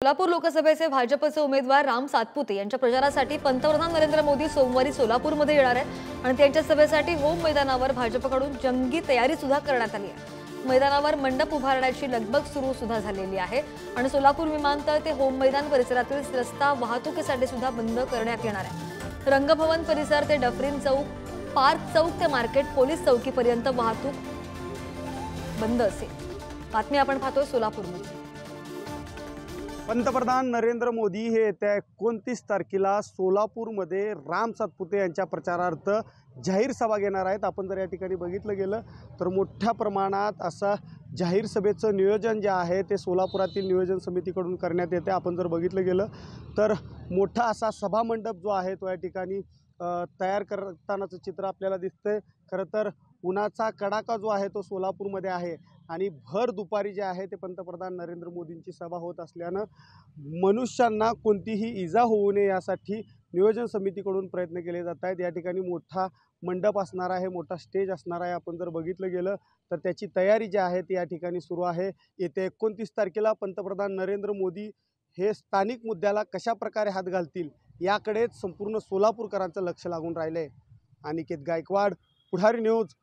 सोलापूर लोकसभेचे भाजपचे उमेदवार राम सातपुते यांच्या प्रचारासाठी पंतप्रधान नरेंद्र मोदी सोमवारी सोलापूरमध्ये येणार आहेत आणि त्यांच्या सभेसाठी होम मैदानावर भाजपकडून जंगी तयारी सुद्धा करण्यात आली आहे। मैदानावर मंडप उभारण्याची लगबग सुद्धा झालेली आहे आणि सोलापूर विमानतळ ते होम मैदान परिसरातील रस्ता वाहतुकीसाठी सुद्धा बंद करण्यात येणार आहे। रंगभवन परिसर ते डफरीन चौक, पार्क चौक ते मार्केट पोलीस चौकीपर्यंत वाहतूक बंद असेल। बातमी आपण पाहतोय सोलापूरमध्ये। पंतप्रधान नरेंद्र मोदी हे येत्या 29 तारखेला सोलापूरमध्ये राम सातपुते यांच्या प्रचारार्थ जाहीर सभा घेणार आहेत। आपण जर या ठिकाणी बघितलं गेलं तर मोठ्या प्रमाणात असा जाहीर सभेचं नियोजन जे आहे ते सोलापुरातील नियोजन समितीकडून करण्यात येते। आपण जर बघितलं गेलं तर मोठा असा सभा मंडप जो आहे तो या ठिकाणी तयार करतानाचं चित्र आपल्याला दिसतंय। खरं तर उन्हाचा कडाका जो आहे तो सोलापूरमध्ये आहे आणि भर दुपारी जे आहे ते पंतप्रधान नरेंद्र मोदींची सभा होत असल्यानं मनुष्यांना कोणतीही इजा होऊ नये यासाठी नियोजन समितीकडून प्रयत्न केले जात आहेत। या ठिकाणी मोठा मंडप असणार आहे, मोठा स्टेज असणार आहे। आपण जर बघितलं गेलं तर त्याची तयारी जी आहे ती या ठिकाणी सुरू आहे। येत्या 29 तारखेला पंतप्रधान नरेंद्र मोदी हे स्थानिक मुद्द्याला कशा प्रकारे हात घालतील याकडेच संपूर्ण सोलापूरकरांचं लक्ष लागून राहिलं आहे। अनिकेत गायकवाड, पुढारी न्यूज।